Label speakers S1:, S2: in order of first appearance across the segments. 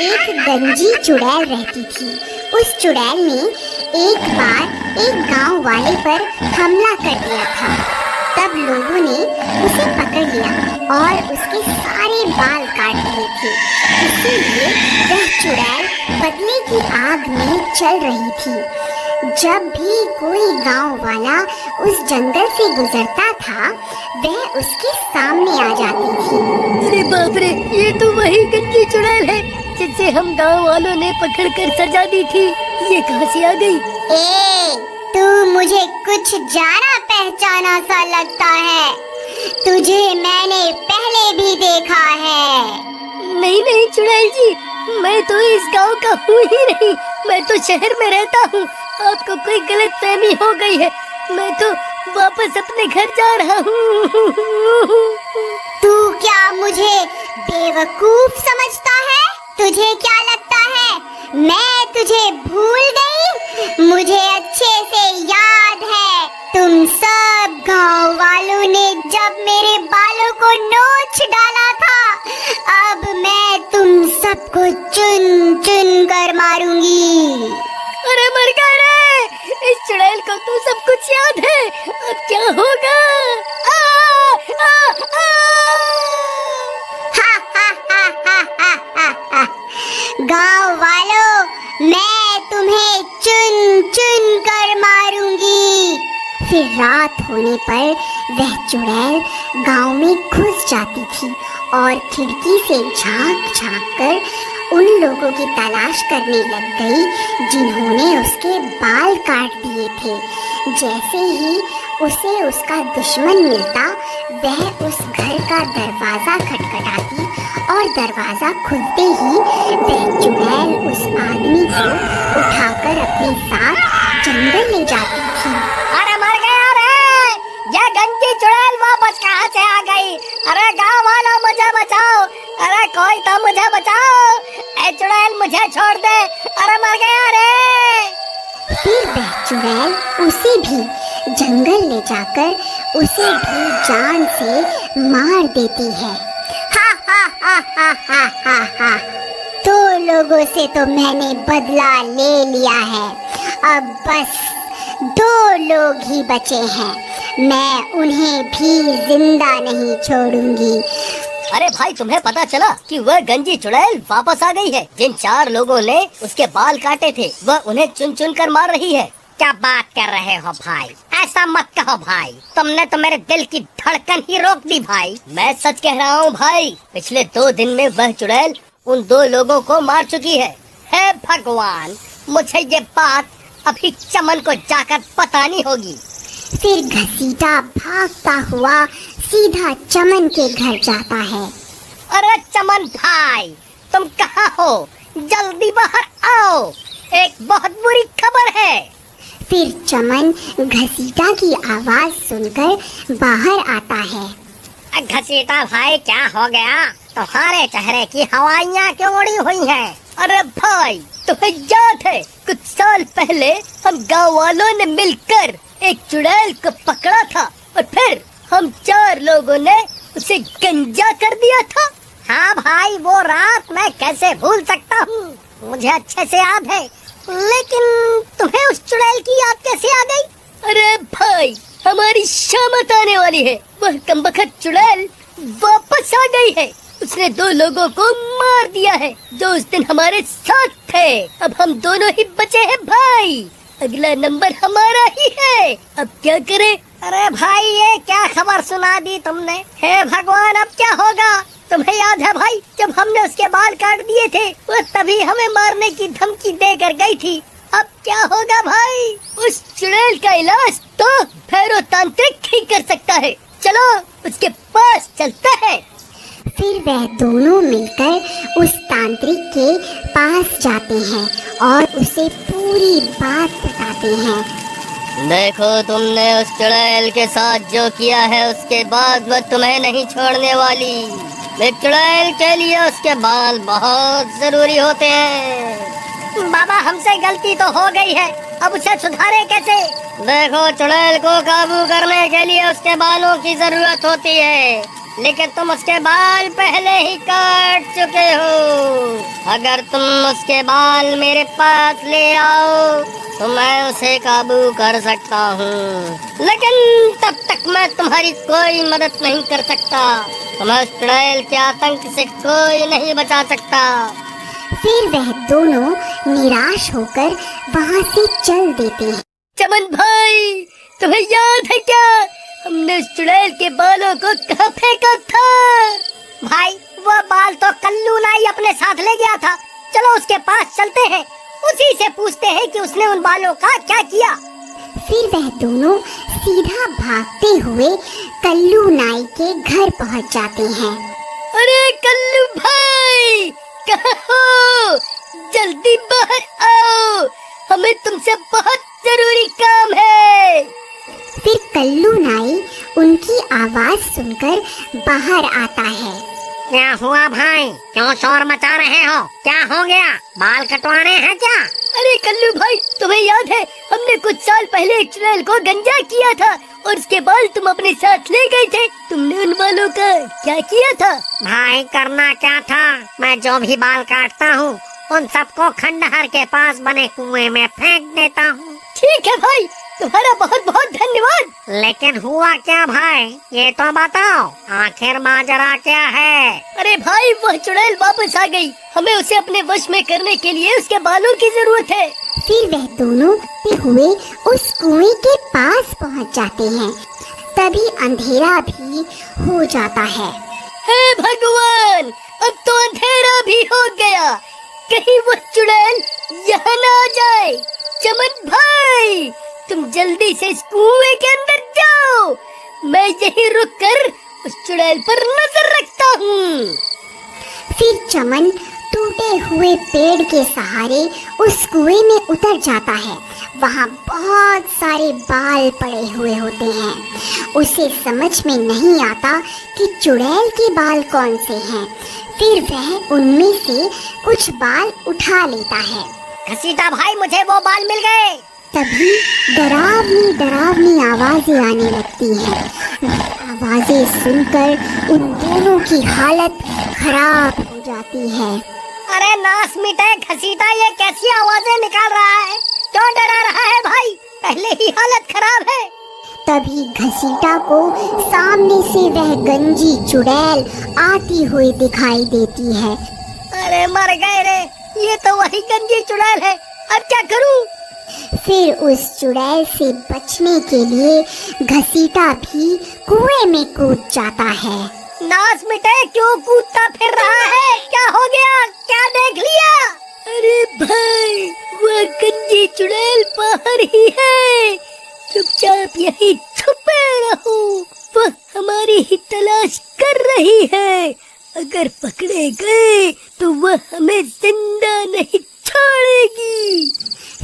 S1: एक गंजी चुड़ैल रहती थी। उस चुड़ैल ने एक बार एक गांव वाले पर हमला कर दिया था। तब लोगों ने उसे पकड़ लिया और उसके सारे बाल काट दिए थे। इसीलिए वह चुड़ैल बदले की आग में चल रही थी। जब भी कोई गांव वाला उस जंगल से गुजरता था, वह उसके सामने आ जाती थी।
S2: अरे बाप रे, ये तो वही गंजी चुड़ैल है जिसे हम गांव वालों ने पकड़कर सजा दी थी। ये कहां से आ गई?
S1: तू मुझे कुछ जाना पहचाना सा लगता है। तुझे मैंने पहले भी देखा है।
S2: नहीं नहीं चुड़ैल जी, मैं तो इस गांव का हूँ ही नहीं। मैं तो शहर में रहता हूँ। आपको कोई गलतफहमी हो गई है। मैं तो वापस अपने घर जा रहा हूँ।
S1: तू क्या मुझे बेवकूफ समझता है? तुझे क्या लगता है मैं तुझे भूल गई? मुझे अच्छे से याद है, तुम सब गांव वालों ने जब मेरे बालों को नोच डाला था। अब मैं तुम सबको चुन चुन कर मारूंगी।
S2: अरे मर गए रे! इस चुड़ैल को तो सब कुछ याद है। अब क्या होगा?
S1: गांव वालों, मैं तुम्हें चुन चुन कर मारूंगी। फिर रात होने पर वह चुड़ैल गांव में घुस जाती थी और खिड़की से झांक झांक कर उन लोगों की तलाश करने लग गई जिन्होंने उसके बाल काट दिए थे। जैसे ही उसे उसका दुश्मन मिलता, वह उस घर का दरवाजा खटखटाती और दरवाजा खुलते ही वह चुड़ैल उस आदमी को उठाकर अपने साथ जंगल ले जाती थी।
S2: अरे मर गया रे! ये गंजी चुड़ैल वापस कहाँ से आ गई? अरे गांव वालों, मुझे बचाओ! अरे कोई तो मुझे बचाओ! ए चुड़ैल, मुझे छोड़ दे! अरे मर गया रे!
S1: फिर वह चुड़ैल उसे भी जंगल ले जाकर उसे भी जान से मार देती है। हा। तो लोगों से तो मैंने बदला ले लिया है। अब बस 2 लोग ही बचे हैं। मैं उन्हें भी जिंदा नहीं छोड़ूंगी।
S2: अरे भाई, तुम्हें पता चला कि वह गंजी चुड़ैल वापस आ गई है? जिन 4 लोगों ने उसके बाल काटे थे, वह उन्हें चुन चुन कर मार रही है।
S3: क्या बात कर रहे हो भाई? ऐसा मत कहो भाई, तुमने तो मेरे दिल की धड़कन ही रोक दी भाई।
S2: मैं सच कह रहा हूँ भाई। पिछले 2 दिन में वह चुड़ैल उन 2 लोगों को मार चुकी है।
S3: हे भगवान, मुझे ये बात अभी चमन को जाकर बतानी होगी।
S1: फिर घसीटा भागता हुआ सीधा चमन के घर जाता है।
S3: अरे चमन भाई, तुम कहाँ हो? जल्दी बाहर आओ, एक बहुत बुरी खबर है।
S1: फिर चमन घसीटा की आवाज सुनकर बाहर आता है।
S3: घसीटा भाई, क्या हो गया? तुम्हारे चेहरे की हवाइयाँ क्यों उड़ी हुई हैं?
S2: अरे भाई, तुम्हें याद है कुछ साल पहले हम गांव वालों ने मिलकर एक चुड़ैल को पकड़ा था और फिर हम 4 लोगों ने उसे गंजा कर दिया था?
S3: हाँ भाई, वो रात मैं कैसे भूल सकता हूँ, मुझे अच्छे से याद है। लेकिन तुम्हें उस चुड़ैल की याद कैसे आ गई?
S2: अरे भाई, हमारी शामत आने वाली है। वह कमबख्त चुड़ैल वापस आ गई है। उसने 2 लोगों को मार दिया है जो उस दिन हमारे साथ थे। अब हम दोनों ही बचे हैं भाई। अगला नंबर हमारा ही है। अब क्या करें?
S3: अरे भाई, ये क्या खबर सुना दी तुमने? हे भगवान, अब क्या होगा? तुम्हें याद है भाई, जब हमने उसके बाल काट दिए थे, वो तभी हमें मारने की धमकी देकर गई थी।
S2: अब क्या होगा भाई? उस चुड़ैल का इलाज तो भैरव तांत्रिक ही कर सकता है। चलो उसके पास चलते हैं।
S1: फिर वह दोनों मिलकर उस तांत्रिक के पास जाते हैं और उसे पूरी बात बताते हैं।
S2: देखो, तुमने उस चुड़ैल के साथ जो किया है, उसके बाद वह तुम्हें नहीं छोड़ने वाली। एक चुड़ैल के लिए उसके बाल बहुत जरूरी होते हैं।
S3: बाबा, हमसे गलती तो हो गई है, अब उसे सुधारे कैसे?
S2: देखो, चुड़ैल को काबू करने के लिए उसके बालों की जरूरत होती है, लेकिन तुम उसके बाल पहले ही काट चुके हो।
S3: अगर तुम उसके बाल मेरे पास ले आओ तो मैं उसे काबू कर सकता हूँ, लेकिन तब तक मैं तुम्हारी कोई मदद नहीं कर सकता। तुम्हें चुड़ैल के आतंक से कोई नहीं बचा सकता।
S1: फिर वह दोनों निराश होकर वहाँ से चल देते हैं।
S2: चमन भाई, तुम्हें याद है क्या, हमने उस चुड़ैल के बालों को कहाँ फेंका था?
S3: भाई, वो बाल तो कल्लू नाई अपने साथ ले गया था। चलो उसके पास चलते हैं, उसी से पूछते हैं कि उसने उन बालों का क्या किया।
S1: फिर वह दोनों सीधा भागते हुए कल्लू नाई के घर पहुंच जाते हैं।
S2: अरे कल्लू भाई, कहाँ हो? जल्दी बाहर आओ, हमें तुमसे बहुत जरूरी काम है।
S1: फिर कल्लू नाई उनकी आवाज सुनकर बाहर आता है।
S3: क्या हुआ भाई, क्यों शोर मचा रहे हो? क्या हो गया, बाल कटवाने हैं क्या?
S2: अरे कल्लू भाई, तुम्हें याद है हमने कुछ साल पहले एक चुड़ैल को गंजा किया था और उसके बाल तुम अपने साथ ले गए थे। तुमने उन बालों का क्या किया था?
S3: भाई, करना क्या था, मैं जो भी बाल काटता हूँ उन सबको खंडहर के पास बने कुएं में फेंक देता हूँ।
S2: ठीक है भाई, तुम्हारा बहुत बहुत धन्यवाद।
S3: लेकिन हुआ क्या भाई, ये तो बताओ, आखिर माजरा क्या है?
S2: अरे भाई, वह चुड़ैल वापस आ गई, हमें उसे अपने वश में करने के लिए उसके बालों की जरूरत है।
S1: फिर वह दोनों हुए उस कुएं के पास पहुंच जाते हैं। तभी अंधेरा भी हो जाता है।
S2: हे भगवान, अब तो अंधेरा भी हो गया, कहीं वो चुड़ैल यहाँ न आ जाए। चमन भाई, तुम जल्दी से इस कुएं के अंदर जाओ, मैं यहीं रुककर उस चुड़ैल पर नजर रखता हूँ।
S1: फिर चमन टूटे हुए पेड़ के सहारे उस कुएं में उतर जाता है। वहाँ बहुत सारे बाल पड़े हुए होते हैं। उसे समझ में नहीं आता कि चुड़ैल के बाल कौन से हैं। फिर वह उनमें से कुछ बाल उठा लेता है।
S3: घसीटा भाई, मुझे वो बाल मिल गए।
S1: तभी डरावनी डरावनी आवाजें आने लगती हैं। आवाजें सुनकर उन दोनों की हालत खराब हो जाती है।
S3: अरे नास मिटे घसीटा, ये कैसी आवाजें निकाल रहा है? क्यों डरा रहा है भाई? पहले ही हालत खराब है।
S1: तभी घसीटा को सामने से वह गंजी चुड़ैल आती हुई दिखाई देती है।
S3: अरे मर गए रे, ये तो वही गंजी चुड़ैल है, अब क्या करूं?
S1: फिर उस चुड़ैल से बचने के लिए घसीटा भी कुएं में कूद जाता है।
S3: नास मिटे, क्यों कूदता फिर रहा है? क्या हो गया, क्या देख लिया?
S2: अरे भाई, वह गंजी चुड़ैल बाहर ही है, चुपचाप यहीं छुपे रहो, वह हमारी ही तलाश कर रही है। अगर पकड़े गए तो वह हमें जिंदा नहीं छोड़ेगी।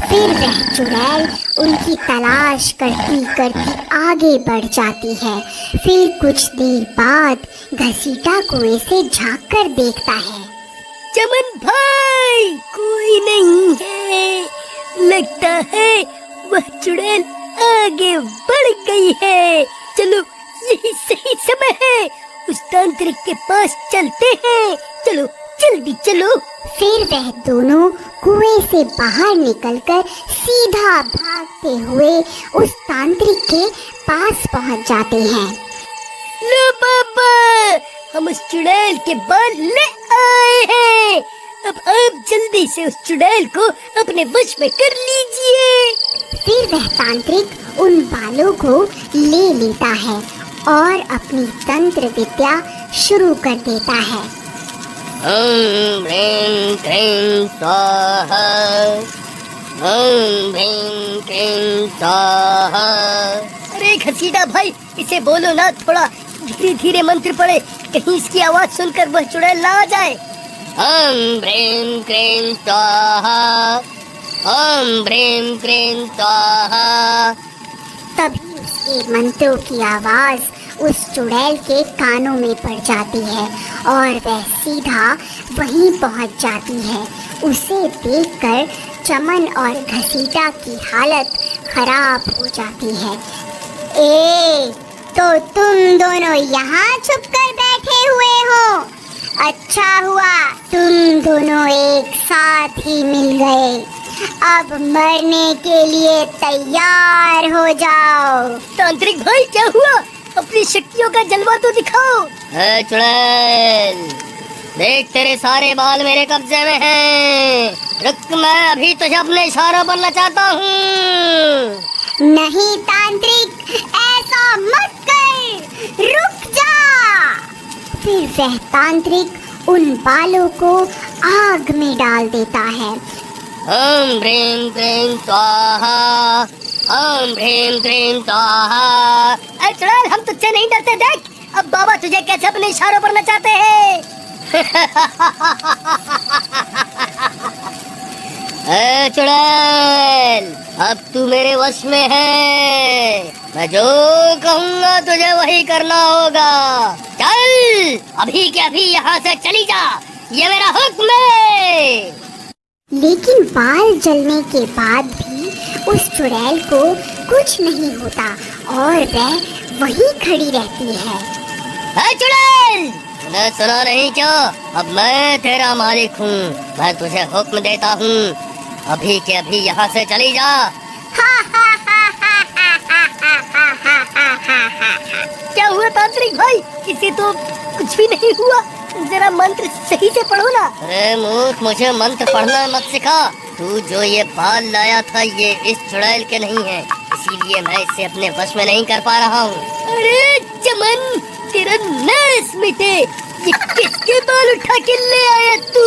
S1: फिर वह चुड़ैल उनकी तलाश करती करती आगे बढ़ जाती है। फिर कुछ देर बाद घसीटा कुएं से झांक कर देखता है।
S2: चमन भाई, कोई नहीं है, लगता है वह चुड़ैल आगे बढ़ गई है। चलो, यही सही समय है, उस तांत्रिक के पास चलते हैं। चलो जल्दी चलो।
S1: फिर वह दोनों कुएं से बाहर निकलकर सीधा भागते हुए उस तांत्रिक के पास पहुंच जाते हैं।
S2: लो बाबा, हम उस चुड़ैल के बाल ले आए हैं। अब आप जल्दी से उस चुड़ैल को अपने वश में कर लीजिए।
S1: फिर वह तांत्रिक उन बालों को ले लेता है और अपनी तंत्र विद्या शुरू कर देता है।
S3: ओम ह्रीं क्लीं स्वाहा, ओम ह्रीं क्लीं स्वाहा।
S2: अरे घसीटा भाई, इसे बोलो ना, थोड़ा धीरे धीरे मंत्र पढ़े, कहीं इसकी आवाज सुनकर वह चुड़ैल ना आ जाए।
S3: ओम ह्रीं क्लीं स्वाहा, ओम ह्रीं क्लीं स्वाहा।
S1: तभी उसके मंत्रों की आवाज उस चुड़ैल के कानों में पड़ जाती है और वह सीधा वहीं पहुंच जाती है। उसे देखकर चमन और घसीटा की हालत खराब हो जाती है। तो तुम दोनों यहाँ छुपकर बैठे हुए हो? अच्छा हुआ तुम दोनों एक साथ ही मिल गए। अब मरने के लिए तैयार हो जाओ।
S2: तांत्रिक भाई क्या हुआ? अपनी शक्तियों का जलवा तो दिखाओ।
S3: चुड़ैल, देख तेरे सारे बाल मेरे कब्जे में हैं। रुक, मैं अभी तुझे अपने इशारों पर नचाता हूँ।
S1: नहीं तांत्रिक, ऐसा मत कर, रुक जा। फिर वह तांत्रिक उन बालों को आग में डाल देता है।
S3: ओम ह्रीं क्लीं स्वाहा, ओम ह्रीं क्लीं स्वाहा।
S2: अरे चुड़ैल, हम तुझसे नहीं डरते। देख अब बाबा तुझे कैसे अपने इशारों पर नचाते हैं।
S3: चुड़ैल, अब तू मेरे वश में है। मैं जो कहूँगा तुझे वही करना होगा। चल, अभी के अभी यहाँ से चली जा, ये मेरा हुक्म है।
S1: लेकिन बाल जलने के बाद भी उस चुड़ैल को कुछ नहीं होता और वह वहीं खड़ी रहती है।
S3: चुड़ैल, तूने सुना नहीं क्या? अब मैं तेरा मालिक हूँ। मैं तुझे हुक्म देता हूँ, अभी के अभी यहाँ से चली जा।
S2: क्या हुआ तांत्रिक भाई? इसे तो कुछ भी नहीं हुआ। जरा मंत्र सही से पढ़ो ना।
S3: अरे मूर्ख, मुझे मंत्र पढ़ना मत सिखा। तू जो ये बाल लाया था ये इस चुड़ैल के नहीं है, इसीलिए मैं इसे अपने वश में नहीं कर पा रहा हूँ।
S2: अरे चमन, तेरा नस मिटे। ये किसके बाल उठा के ले आया तू?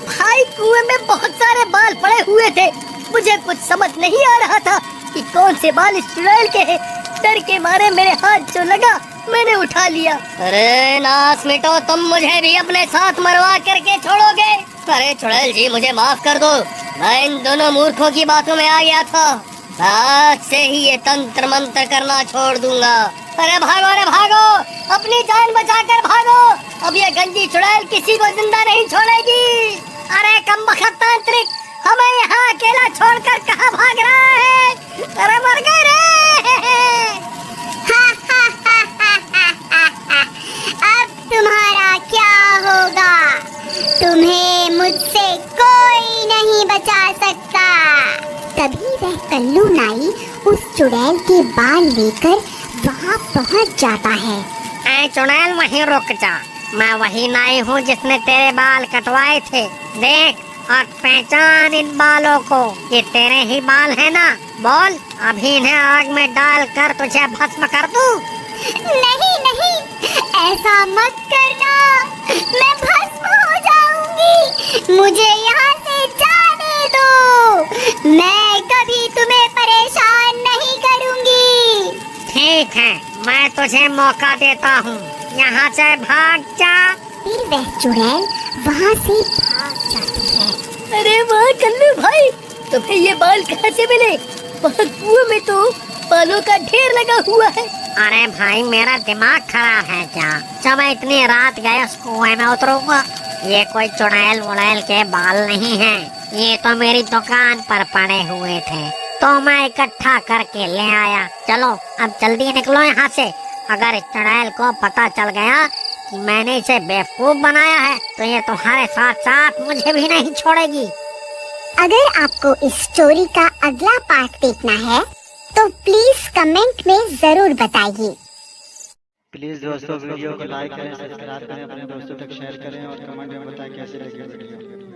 S2: भाई, कुएं में बहुत सारे बाल पड़े हुए थे। मुझे कुछ समझ नहीं आ रहा था कि कौन से बाल इस चुड़ैल के हैं। डर के मारे मेरे हाथ जो लगा मैंने उठा लिया।
S3: अरे नास मिटो, तुम मुझे भी अपने साथ मरवा करके छोड़ोगे? अरे चुड़ैल जी, मुझे माफ कर दो। मैं इन दोनों मूर्खों की बातों में आ गया था। आज से ही ये तंत्र मंत्र करना छोड़ दूंगा। अरे भागो, अरे भागो, अपनी जान बचाकर भागो। अब ये गंजी चुड़ैल किसी को जिंदा नहीं छोड़ेगी।
S2: अरे कमबख्त तांत्रिक, हमें यहाँ अकेला छोड़कर कहाँ भाग रहा है? अरे मर गए रे।
S1: अब तुम्हारा क्या होगा? तुम्हें मुझसे कोई नहीं बचा सकता। तभी वह कल्लू नाई उस चुड़ैल के बाल लेकर वहाँ पहुँच जाता है।
S3: ऐ चुड़ैल, वहीं रुक जा। मैं वही नाई हूँ जिसने तेरे बाल कटवाए थे। देख और पहचान इन बालों को, ये तेरे ही बाल है ना? बोल, अभी इन्हें आग में डालकर तुझे भस्म कर दूं?
S1: नहीं नहीं, ऐसा मत करना, मैं भस्म हो जाऊंगी। मुझे यहाँ से जाने दो, मैं कभी तुम्हें परेशान नहीं करूंगी।
S3: ठीक है, मैं तुझे मौका देता हूँ, यहाँ से भाग जा।
S1: फिर वह चुड़ैल वहाँ से भाग जाती है।
S2: अरे वाह कल्लू भाई, तुम्हें ये बाल कहाँ से मिले? वहाँ कुएं में तो बालों का ढेर लगा हुआ है।
S3: अरे भाई, मेरा दिमाग खराब है क्या? जब मैं इतनी रात गए उस कुएं में उतरूंगा। ये कोई चुड़ैल वुड़ैल के बाल नहीं है, ये तो मेरी दुकान पर पड़े हुए थे तो मैं इकट्ठा करके ले आया। चलो अब जल्दी निकलो यहाँ से। अगर इस चुड़ैल को पता चल गया कि मैंने इसे बेवकूफ बनाया है तो ये तुम्हारे साथ साथ मुझे भी नहीं छोड़ेगी।
S1: अगर आपको इस स्टोरी का अगला पार्ट देखना है तो प्लीज कमेंट में जरूर बताइए।
S4: प्लीज दोस्तों वीडियो को लाइक करें, सब्सक्राइब करें, अपने दोस्तों तक शेयर करें और कमेंट में बताएं कैसे लगे वीडियो।